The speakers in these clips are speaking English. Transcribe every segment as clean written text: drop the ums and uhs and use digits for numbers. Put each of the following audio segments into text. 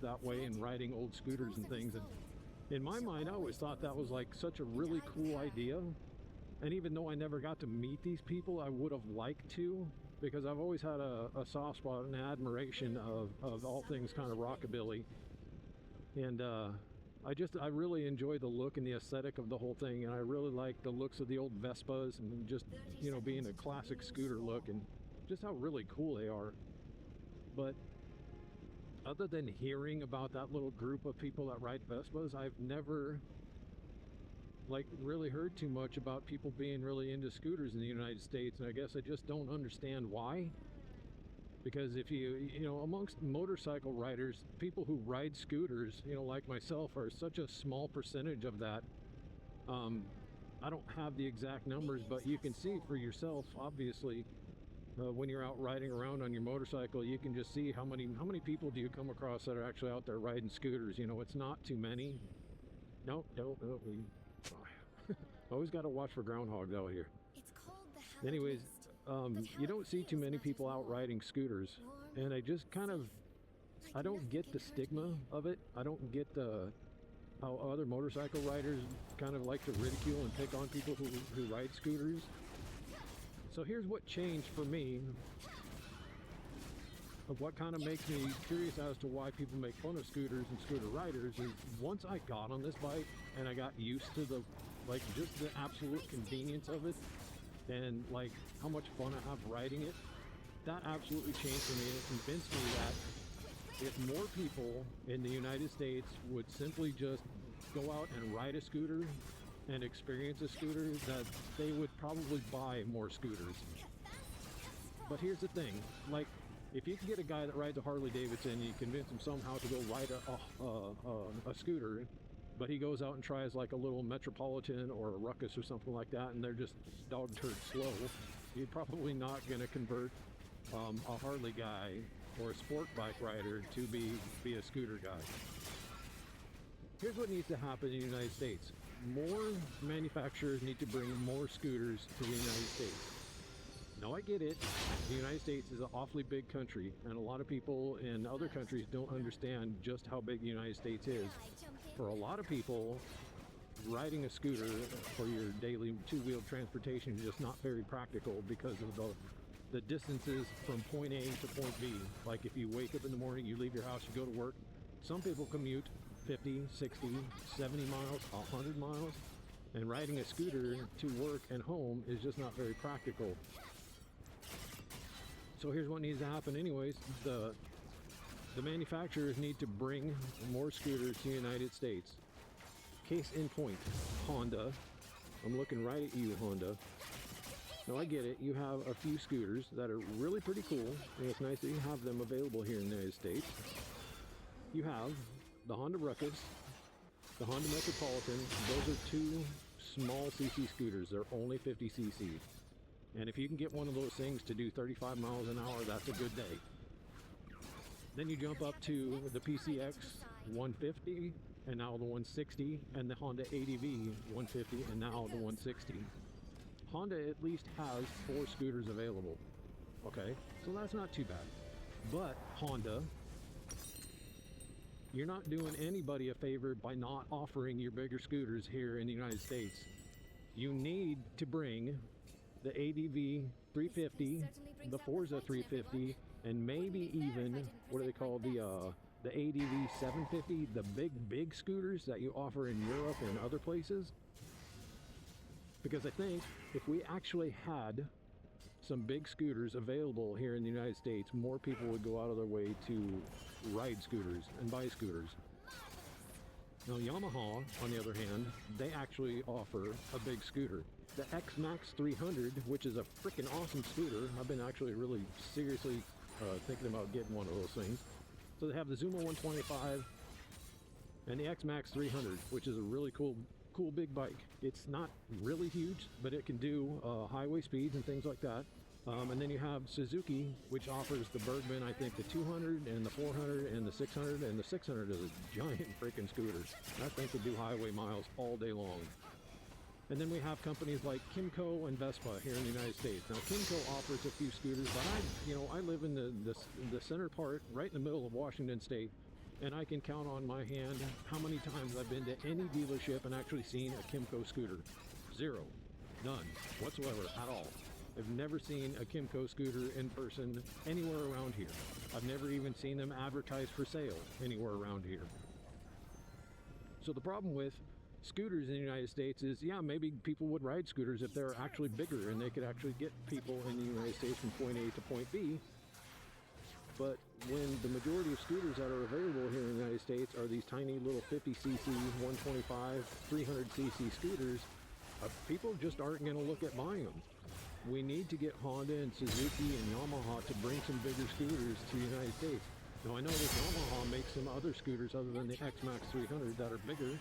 that way and riding old scooters and things. And in my mind, I always thought that was like such a really cool idea. And even though I never got to meet these people, I would have liked to, because I've always had a soft spot and admiration of all things kind of rockabilly. And I really enjoy the look and the aesthetic of the whole thing, and I really like the looks of the old Vespas and just, you know, being a classic scooter look and just how really cool they are. But other than hearing about that little group of people that ride Vespas, I've never like really heard too much about people being really into scooters in the United States, and I guess I just don't understand why. Because if you know, amongst motorcycle riders, people who ride scooters, you know, like myself, are such a small percentage of that. I don't have the exact numbers, but you can see for yourself, obviously, when you're out riding around on your motorcycle, you can just see how many people do you come across that are actually out there riding scooters. You know, it's not too many. No, always got to watch for groundhogs out here. It's called the Anyways, you don't see too many people out riding scooters, and I just kind of, I don't get the stigma of it. I don't get how other motorcycle riders kind of like to ridicule and pick on people who ride scooters. So here's what changed for me, of what kind of makes me curious as to why people make fun of scooters and scooter riders, is once I got on this bike and I got used to the, like, just the absolute convenience of it, and like how much fun I have riding it, that absolutely changed for me, and it convinced me that if more people in the United States would simply just go out and ride a scooter and experience a scooter, that they would probably buy more scooters. But here's the thing, like, if you can get a guy that rides a Harley Davidson, you convince him somehow to go ride a scooter, but he goes out and tries like a little Metropolitan or a Ruckus or something like that, and they're just dog turd slow, you're probably not going to convert a Harley guy or a sport bike rider to be a scooter guy. Here's what needs to happen in the United States. More manufacturers need to bring more scooters to the United States. Now, I get it. The United States is an awfully big country, and a lot of people in other countries don't understand just how big the United States is. For a lot of people, riding a scooter for your daily two-wheeled transportation is just not very practical because of the distances from point A to point B. Like, if you wake up in the morning, you leave your house, you go to work. Some people commute 50, 60, 70 miles, 100 miles, and riding a scooter to work and home is just not very practical. So here's what needs to happen anyways. The manufacturers need to bring more scooters to the United States. Case in point, Honda. I'm looking right at you, Honda. Now, I get it. You have a few scooters that are really pretty cool, and it's nice that you have them available here in the United States. You have the Honda Ruckus, the Honda Metropolitan. Those are two small CC scooters. They're only 50 cc. And if you can get one of those things to do 35 miles an hour, that's a good day. Then you jump up to the PCX 150, and now the 160, and the Honda ADV 150, and now the 160. Honda at least has 4 scooters available. Okay, so that's not too bad. But Honda, you're not doing anybody a favor by not offering your bigger scooters here in the United States. You need to bring the ADV 350, the Forza 350, and maybe even, what do they call, the ADV 750, the big scooters that you offer in Europe and other places. Because I think if we actually had some big scooters available here in the United States, more people would go out of their way to ride scooters and buy scooters. Now, Yamaha, on the other hand, they actually offer a big scooter. The X-Max 300, which is a freaking awesome scooter. I've been actually really seriously thinking about getting one of those things. So they have the Zuma 125 and the X-Max 300, which is a really cool big bike. It's not really huge, but it can do highway speeds and things like that. And then you have Suzuki, which offers the Bergman, I think the 200 and the 400 and the 600, and the 600 is a giant freaking scooter. That thing could do highway miles all day long. And then we have companies like Kymco and Vespa here in the United States. Now, Kymco offers a few scooters, but I live in the center part, right in the middle of Washington State, And I can count on my hand how many times I've been to any dealership and actually seen a Kymco scooter. Zero. None whatsoever at all. I've never seen a Kymco scooter in person anywhere around here. I've never even seen them advertised for sale anywhere around here. So the problem with scooters in the United States is, yeah, maybe people would ride scooters if they're actually bigger and they could actually get people in the United States from point A to point B. But when the majority of scooters that are available here in the United States are these tiny little 50cc, 125, 300cc scooters, people just aren't going to look at buying them. We need to get Honda and Suzuki and Yamaha to bring some bigger scooters to the United States. Now I know that Yamaha makes some other scooters other than the X-Max 300 that are bigger.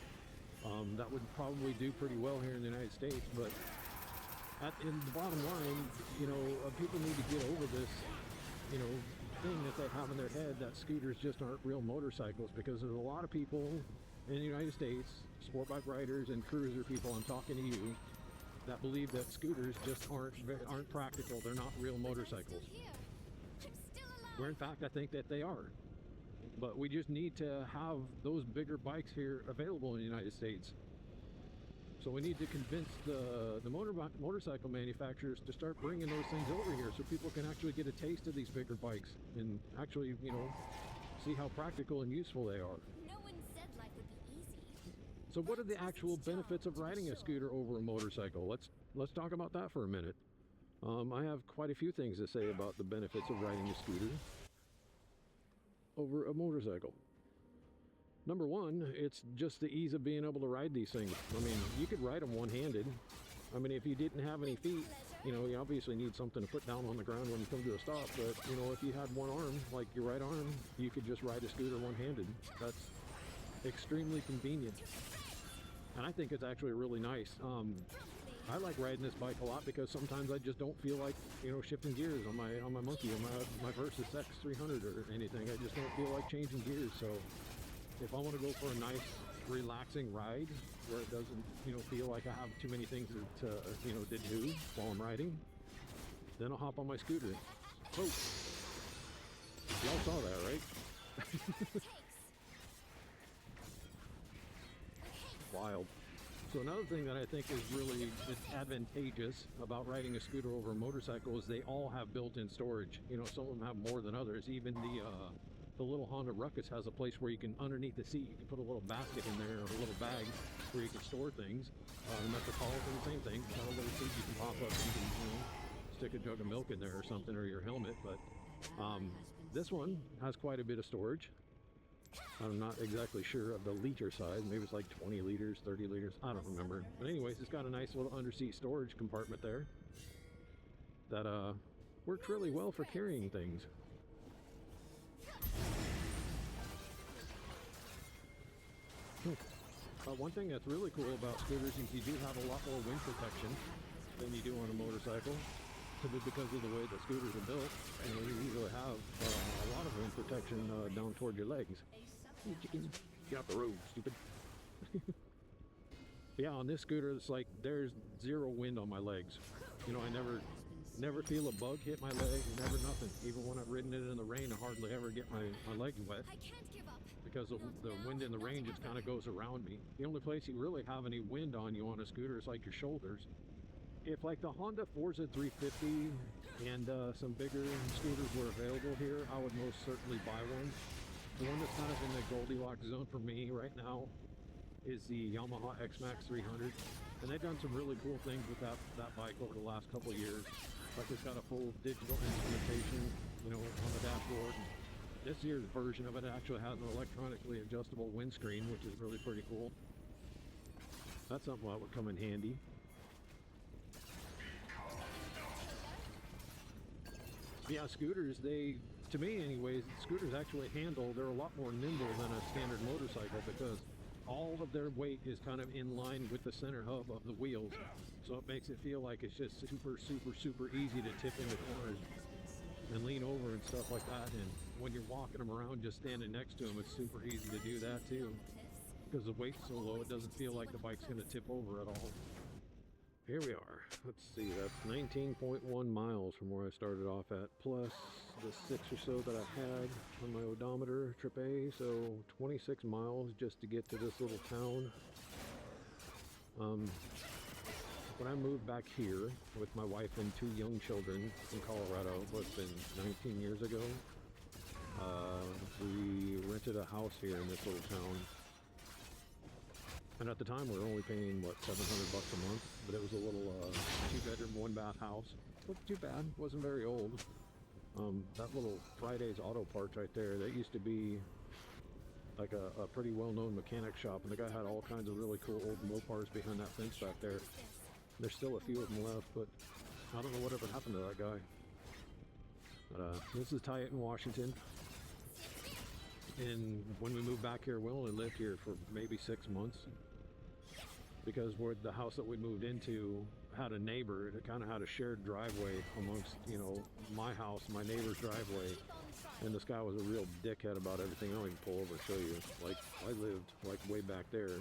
That would probably do pretty well here in the United States, but in the bottom line, people need to get over this, thing that they have in their head that scooters just aren't real motorcycles, because there's a lot of people in the United States, sport bike riders and cruiser people, I'm talking to you, that believe that scooters just aren't practical. They're not real motorcycles. Where in fact I think that they are. But we just need to have those bigger bikes here available in the United States. So we need to convince the motorcycle manufacturers to start bringing those things over here so people can actually get a taste of these bigger bikes and actually, see how practical and useful they are. No one said life would be easy. So what are the actual benefits of riding a scooter over a motorcycle? Let's talk about that for a minute. I have quite a few things to say about the benefits of riding a scooter over a motorcycle. Number one, it's just the ease of being able to ride these things. I mean, you could ride them one-handed. I mean, if you didn't have any feet, you obviously need something to put down on the ground when you come to a stop. But, if you had one arm, like your right arm, you could just ride a scooter one-handed. That's extremely convenient. And I think it's actually really nice. I like riding this bike a lot because sometimes I just don't feel like, shifting gears on my monkey, on my Versus X 300 or anything. I just don't feel like changing gears. So if I want to go for a nice, relaxing ride where it doesn't, feel like I have too many things to do while I'm riding, then I'll hop on my scooter. Oh, y'all saw that, right? Wild. So another thing that I think is really advantageous about riding a scooter over a motorcycle is they all have built-in storage. Some of them have more than others. Even the little Honda Ruckus has a place where you can, underneath the seat, you can put a little basket in there or a little bag where you can store things. The Metropolitan, same thing. Got a little seat you can pop up. You can stick a jug of milk in there or something, or your helmet. But this one has quite a bit of storage. I'm not exactly sure of the liter size. Maybe it's like 20 liters, 30 liters. I don't remember. But anyways, it's got a nice little underseat storage compartment there that works really well for carrying things. One thing that's really cool about scooters is you do have a lot more wind protection than you do on a motorcycle. Simply because of the way the scooters are built, you usually have a lot of wind protection down toward your legs. Get off the road, stupid. Yeah, on this scooter, it's like there's zero wind on my legs. I never feel a bug hit my leg, never nothing. Even when I've ridden it in the rain, I hardly ever get my legs wet. I can't give up. Because of the wind in the rain just kind of goes around me. The only place you really have any wind on you on a scooter is like your shoulders. If like the Honda Forza 350 and some bigger scooters were available here, I would most certainly buy one. The one that's kind of in the Goldilocks zone for me right now is the Yamaha X-Max 300. And they've done some really cool things with that bike over the last couple of years. Like it's got a full digital instrumentation, on the dashboard. This year's version of it actually has an electronically adjustable windscreen, which is really pretty cool. That's something that would come in handy. Yeah, scooters, to me anyways, scooters actually they're a lot more nimble than a standard motorcycle because all of their weight is kind of in line with the center hub of the wheels. So it makes it feel like it's just super, super, super easy to tip into corners and lean over and stuff like that. And when you're walking them around just standing next to them, it's super easy to do that too. Because the weight's so low, it doesn't feel like the bike's going to tip over at all. here we are. Let's see, that's 19.1 miles from where I started off at, plus the 6 or so that I had on my odometer, trip A, so 26 miles just to get to this little town. When I moved back here with my wife and 2 young children in Colorado, what's been 19 years ago, we rented a house here in this little town. And at the time we were only paying, what, $700 a month, but it was a little 2-bedroom, 1-bath house. Wasn't too bad, wasn't very old. That little Friday's Auto Parts right there, that used to be like a pretty well-known mechanic shop, and the guy had all kinds of really cool old Mopars behind that fence back there. There's still a few of them left, but I don't know whatever happened to that guy. But this is Tyson, Washington. And when we moved back here, we only lived here for maybe 6 months, because the house that we moved into had a neighbor that kind of had a shared driveway amongst, you know, my house, my neighbor's driveway. And this guy was a real dickhead about everything. I'll even pull over and show you. Like, I lived like way back there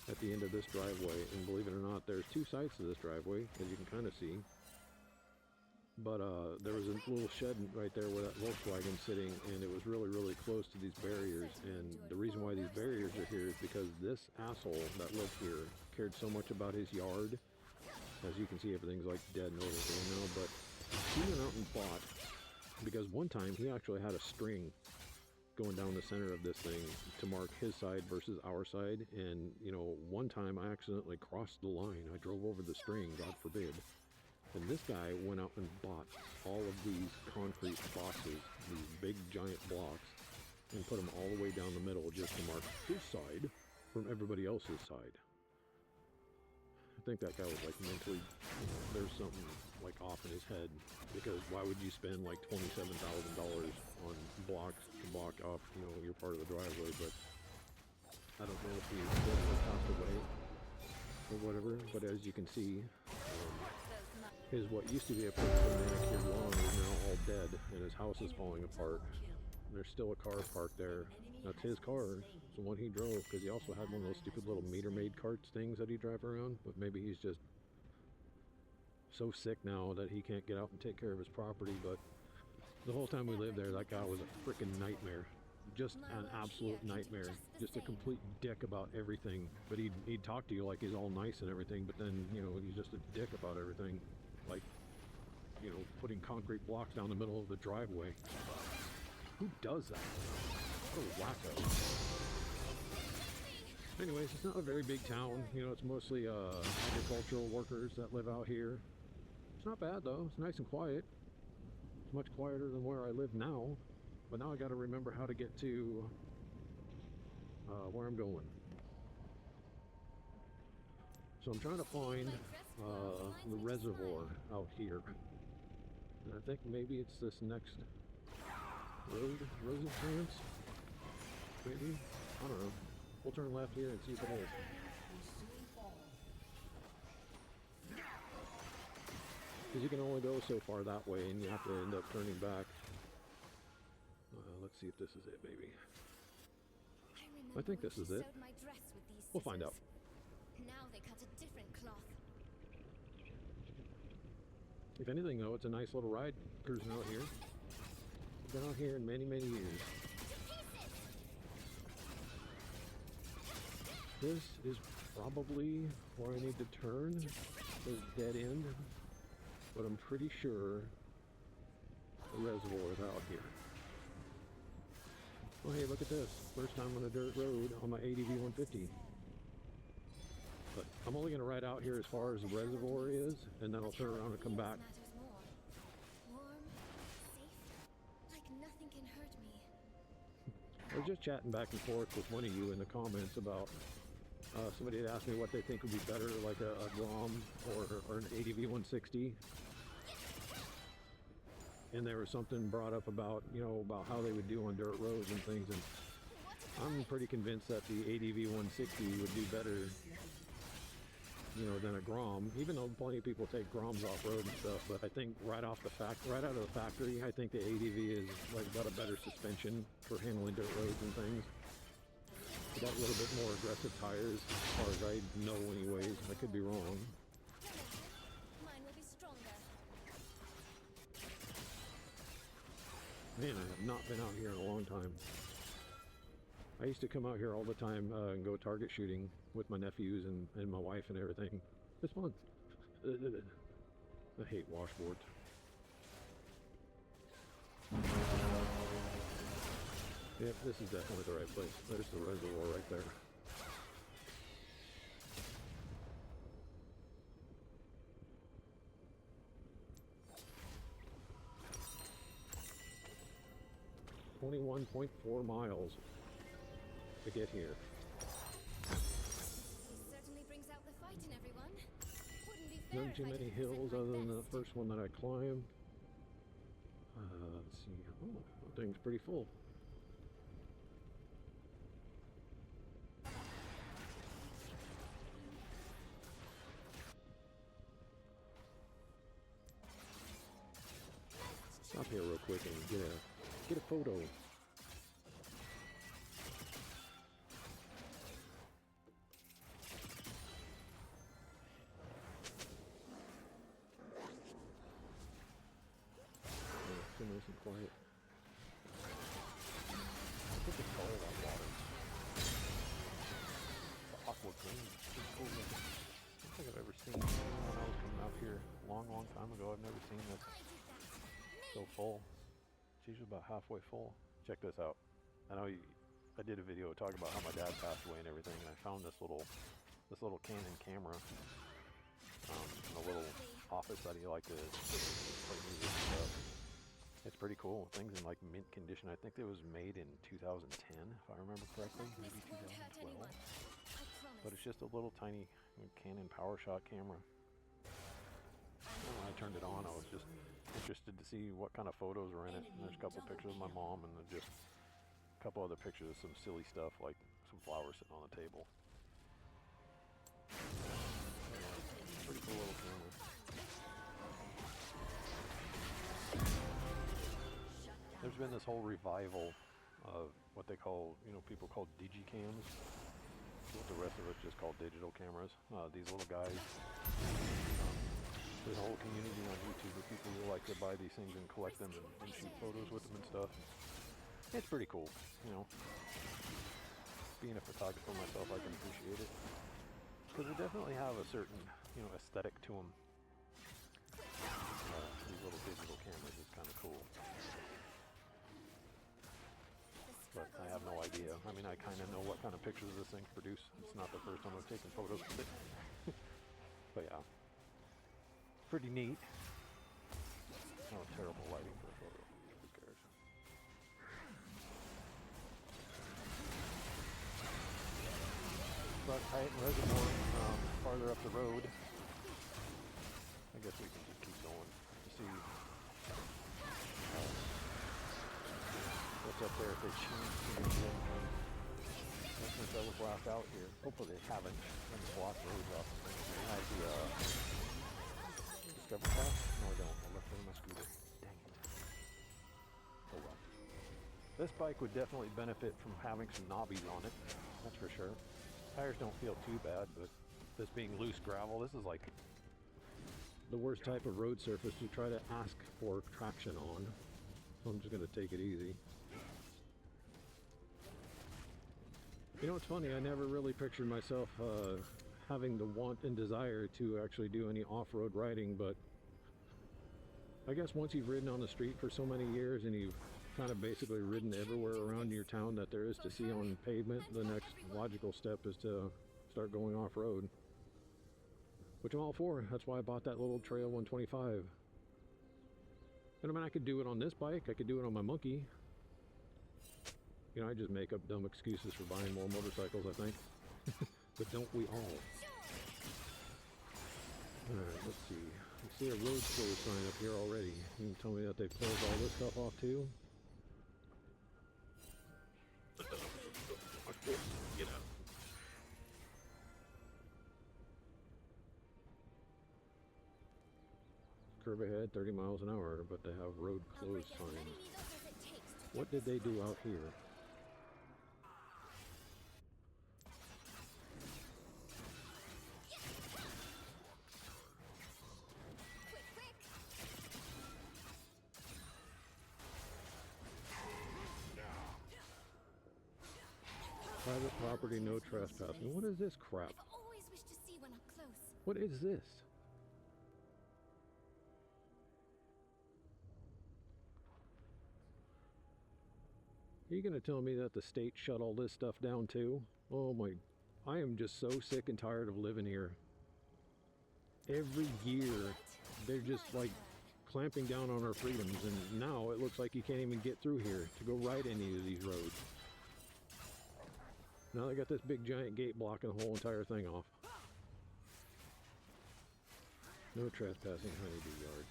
at the end of this driveway, and believe it or not, there's 2 sides to this driveway, as you can kind of see. But there was a little shed right there where that Volkswagen's sitting, and it was really, really close to these barriers. And the reason why these barriers are here is because this asshole that lived here cared so much about his yard. As you can see, everything's like dead and everything now, but he went out and bought, because one time he actually had a string going down the center of this thing to mark his side versus our side. And, you know, one time I accidentally crossed the line. I drove over the string, God forbid. And this guy went out and bought all of these concrete boxes, these big giant blocks, and put them all the way down the middle just to mark his side from everybody else's side. I think that guy was like mentally, you know, there's something like off in his head, because why would you spend like $27,000 on blocks to block off, you know, your part of the driveway? But I don't know if he passed away or whatever, but as you can see, his what used to be a perfectly manicured lawn is now all dead, and his house is falling apart. There's still a car parked there. That's his car. It's the one he drove, because he also had one of those stupid little meter maid carts things that he drive around. But maybe he's just so sick now that he can't get out and take care of his property. But the whole time we lived there, that guy was a freaking nightmare. Just an absolute nightmare. Just a complete dick about everything. But he'd talk to you like he's all nice and everything, but then, you know, he's just a dick about everything. Like, you know, putting concrete blocks down the middle of the driveway. Who does that? What a wacko. Anyways, it's not a very big town. You know, it's mostly agricultural workers that live out here. It's not bad though. It's nice and quiet. It's much quieter than where I live now. But now I got to remember how to get to where I'm going. So I'm trying to find the reservoir out here. And I think maybe it's this next road, Rosencrantz? Maybe? I don't know. We'll turn left here and see if it is. Because you can only go so far that way, and you have to end up turning back. Let's see if this is it, maybe. I think this is it. We'll find out. Now they cut a different cloth. If anything, though, it's a nice little ride cruising out here. Been out here in many, many years. This is probably where I need to turn. This dead end. But I'm pretty sure the reservoir is out here. Oh, hey, look at this. First time on a dirt road on my ADV 150. But I'm only going to ride out here as far as the reservoir is, and then I'll turn around and come back. Warm, safe, like nothing can hurt me. I was just chatting back and forth with one of you in the comments about somebody had asked me what they think would be better, like a Grom or an ADV 160. And there was something brought up about, you know, about how they would do on dirt roads and things. And I'm pretty convinced that the ADV 160 would do better, you know, than a Grom. Even though plenty of people take Groms off road and stuff, but I think right out of the factory, I think the ADV is like got a better suspension for handling dirt roads and things. It got a little bit more aggressive tires, as far as I know, anyways. I could be wrong. Man, I have not been out here in a long time. I used to come out here all the time and go target shooting with my nephews and my wife and everything. It's fun. I hate washboards. Yep, this is definitely the right place. There's the reservoir right there. .4 miles to get here. He certainly brings out the fight in everyone. Wouldn't be fair Not if too I many didn't present hills my other than the best. first one that I climbed. Let's see. Oh, that thing's pretty full. Stop here real quick and get a photo. So nice and quiet. Look at the color of that water. The aqua green. It's cool. I don't think I've ever seen when I was coming out here a long time ago. I've never seen this so full. It's usually about halfway full. Check this out. I know I did a video talking about how my dad passed away and everything, and I found this little Canon camera in a little office that he liked to play music and stuff. It's pretty cool. Things in like mint condition. I think it was made in 2010, if I remember correctly, maybe 2012. But it's just a little tiny Canon PowerShot camera. When I turned it on, I was just interested to see what kind of photos were in it. And there's a couple pictures of my mom and then just a couple other pictures of some silly stuff like some flowers sitting on the table. Yeah, pretty cool little camera. There's been this whole revival of what they call, people call digicams. What the rest of us just call digital cameras. These little guys. There's a whole community on YouTube of people who like to buy these things and collect them and shoot photos with them and stuff. It's pretty cool, Being a photographer myself, I can appreciate it. Because they definitely have a certain, aesthetic to them. These little digital cameras is kind of cool. But I have no idea. I mean, I kind of know what kind of pictures this thing produces. It's not the first time I've taken photos with it. But yeah. Pretty neat. Oh, terrible lighting for a photo. Who cares? But Titan Reservoir, farther up the road. I guess we can just keep going to see what's up there if they change anything. Since I was blocked out here. Hopefully they haven't. I'm going to block roads off. I have the discover path? No, I don't. I left it on my scooter. Dang it. Oh well. This bike would definitely benefit from having some knobbies on it. That's for sure. Tires don't feel too bad, but this being loose gravel, this is like the worst type of road surface to try to ask for traction on. So I'm just going to take it easy. You know, it's funny, I never really pictured myself having the want and desire to actually do any off-road riding, but I guess once you've ridden on the street for so many years and you've kind of basically ridden everywhere around your town that there is to see on pavement, the next logical step is to start going off-road, which I'm all for. That's why I bought that little Trail 125. And I mean, I could do it on this bike, I could do it on my monkey. I just make up dumb excuses for buying more motorcycles, I think. But don't we all? Alright, let's see. I see a road closed sign up here already. You can tell me that they've closed all this stuff off too? Get out. Curve ahead, 30 miles an hour, but they have road closed signs. What did they do out here? Private property, no trespassing. What is this crap? I've always wished to see one up close. What is this? Are you going to tell me that the state shut all this stuff down too? Oh my, I am just so sick and tired of living here. Every year, they're just like clamping down on our freedoms, and now it looks like you can't even get through here to go ride any of these roads. Now they got this big giant gate blocking the whole entire thing off. No trespassing honeybee yard.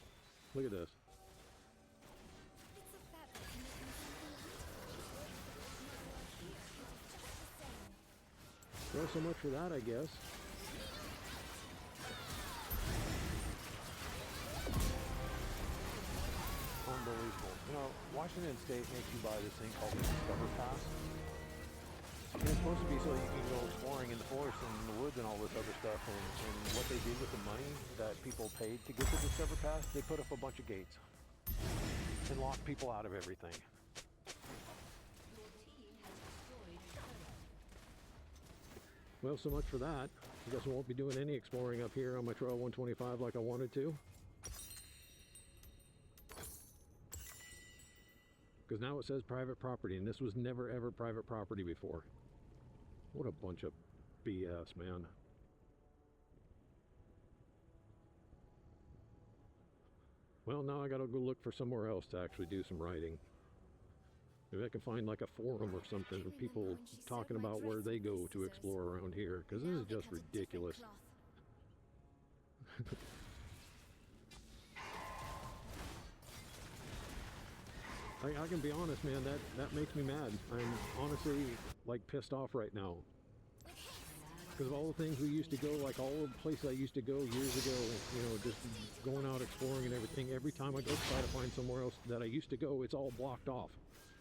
Look at this. It's a fabric making something Well, so much for that, I guess. Unbelievable. You know, Washington State makes you buy this thing called the Discover Pass. And it's supposed to be so you can go exploring in the forest and in the woods and all this other stuff. And what they did with the money that people paid to get the Discover Pass, they put up a bunch of gates and locked people out of everything. Well, so much for that. I guess I won't be doing any exploring up here on my Trail 125 like I wanted to. Because now it says private property, and this was never ever private property before. What a bunch of BS, man. Well, now I gotta go look for somewhere else to actually do some writing. Maybe I can find like a forum or something where people talking about where they go to explore around here, because this is just ridiculous. I can be honest, man, that makes me mad. I'm honestly like pissed off right now. Because of all the things we used to go, like all the places I used to go years ago, you know, just going out exploring and everything. Every time I go try to find somewhere else that I used to go, it's all blocked off.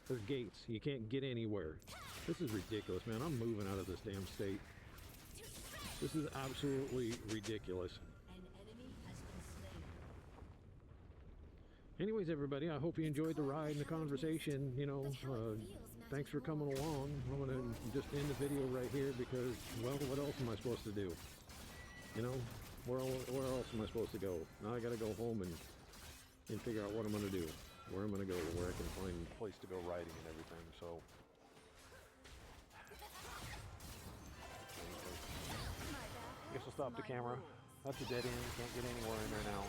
There's gates. You can't get anywhere. This is ridiculous, man. I'm moving out of this damn state. This is absolutely ridiculous. Anyways, everybody, I hope you enjoyed the ride and the conversation. You know, thanks for coming along. I'm going to just end the video right here because, well, what else am I supposed to do? You know, where else am I supposed to go? Now I got to go home and figure out what I'm going to do. Where I'm going to go, where I can find a place to go riding and everything. So, I guess I'll stop the camera. That's a dead end. Can't get anywhere in there now.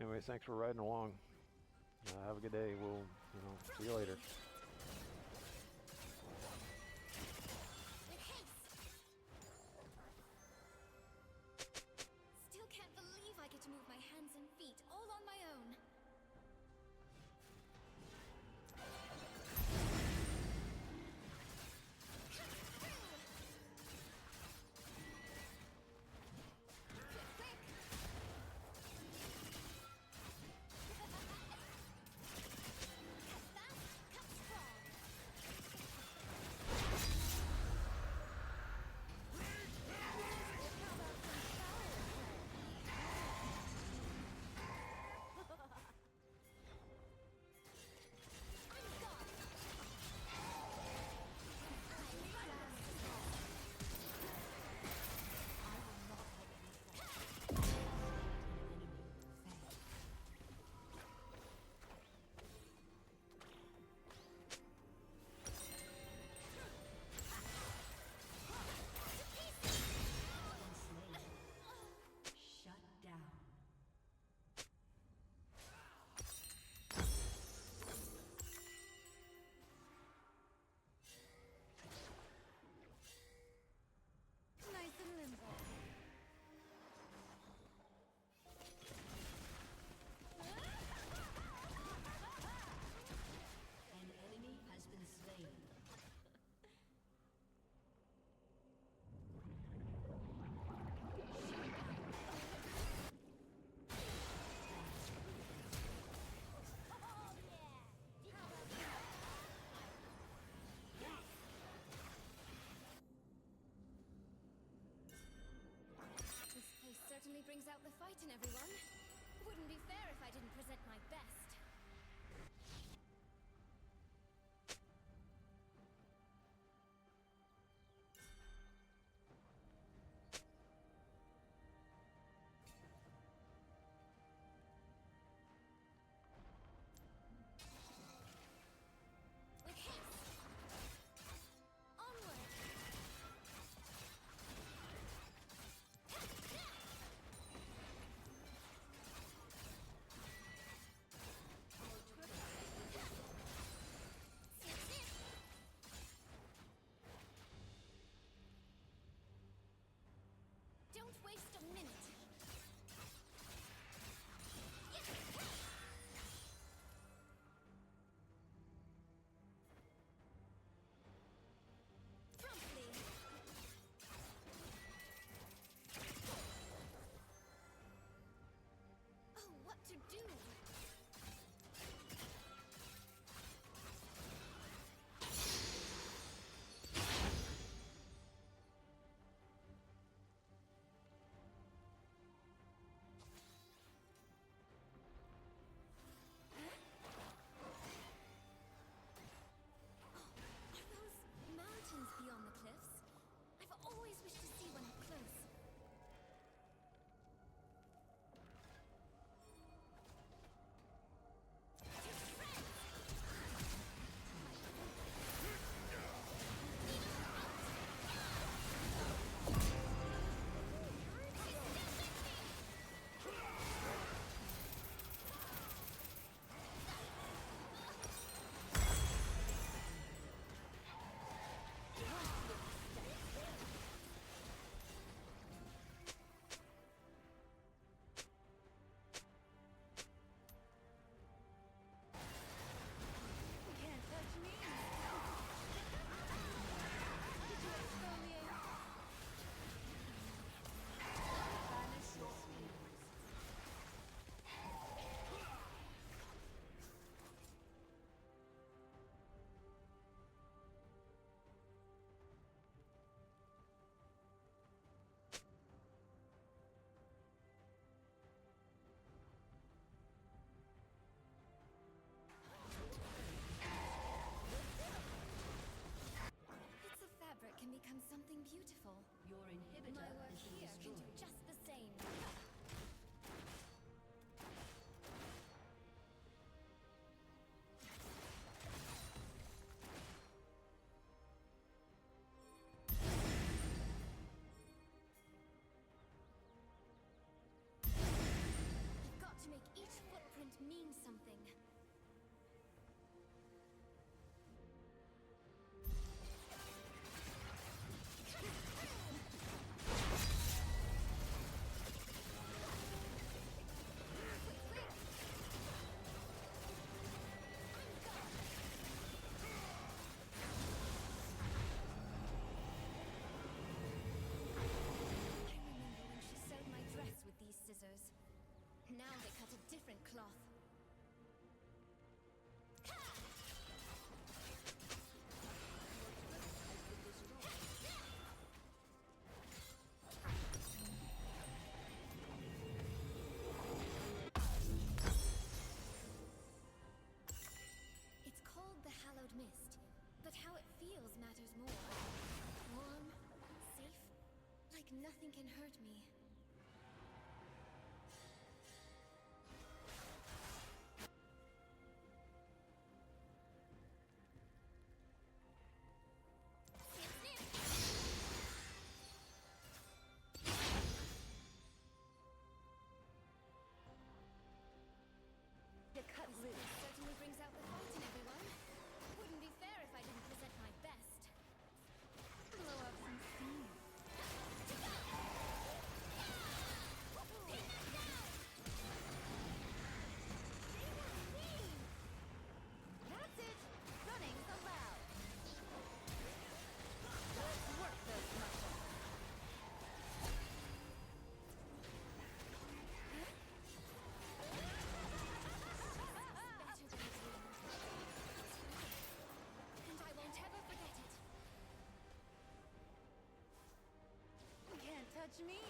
Anyways, thanks for riding along. Have a good day. We'll, see you later. Still can't believe I get to move my hands and feet all on my own. Certainly brings out the fight in everyone. Wouldn't be fair if I didn't present my best. cloud mist, but how it feels matters more. Warm, safe, like nothing can hurt me. Cut loose. This certainly brings out the fight in everyone. Wouldn't be fair if I didn't present my best. Blow up some steam. That's it. Running's allowed. Let's work those muscles. Better than a dream. And I won't ever forget it. You can't touch me.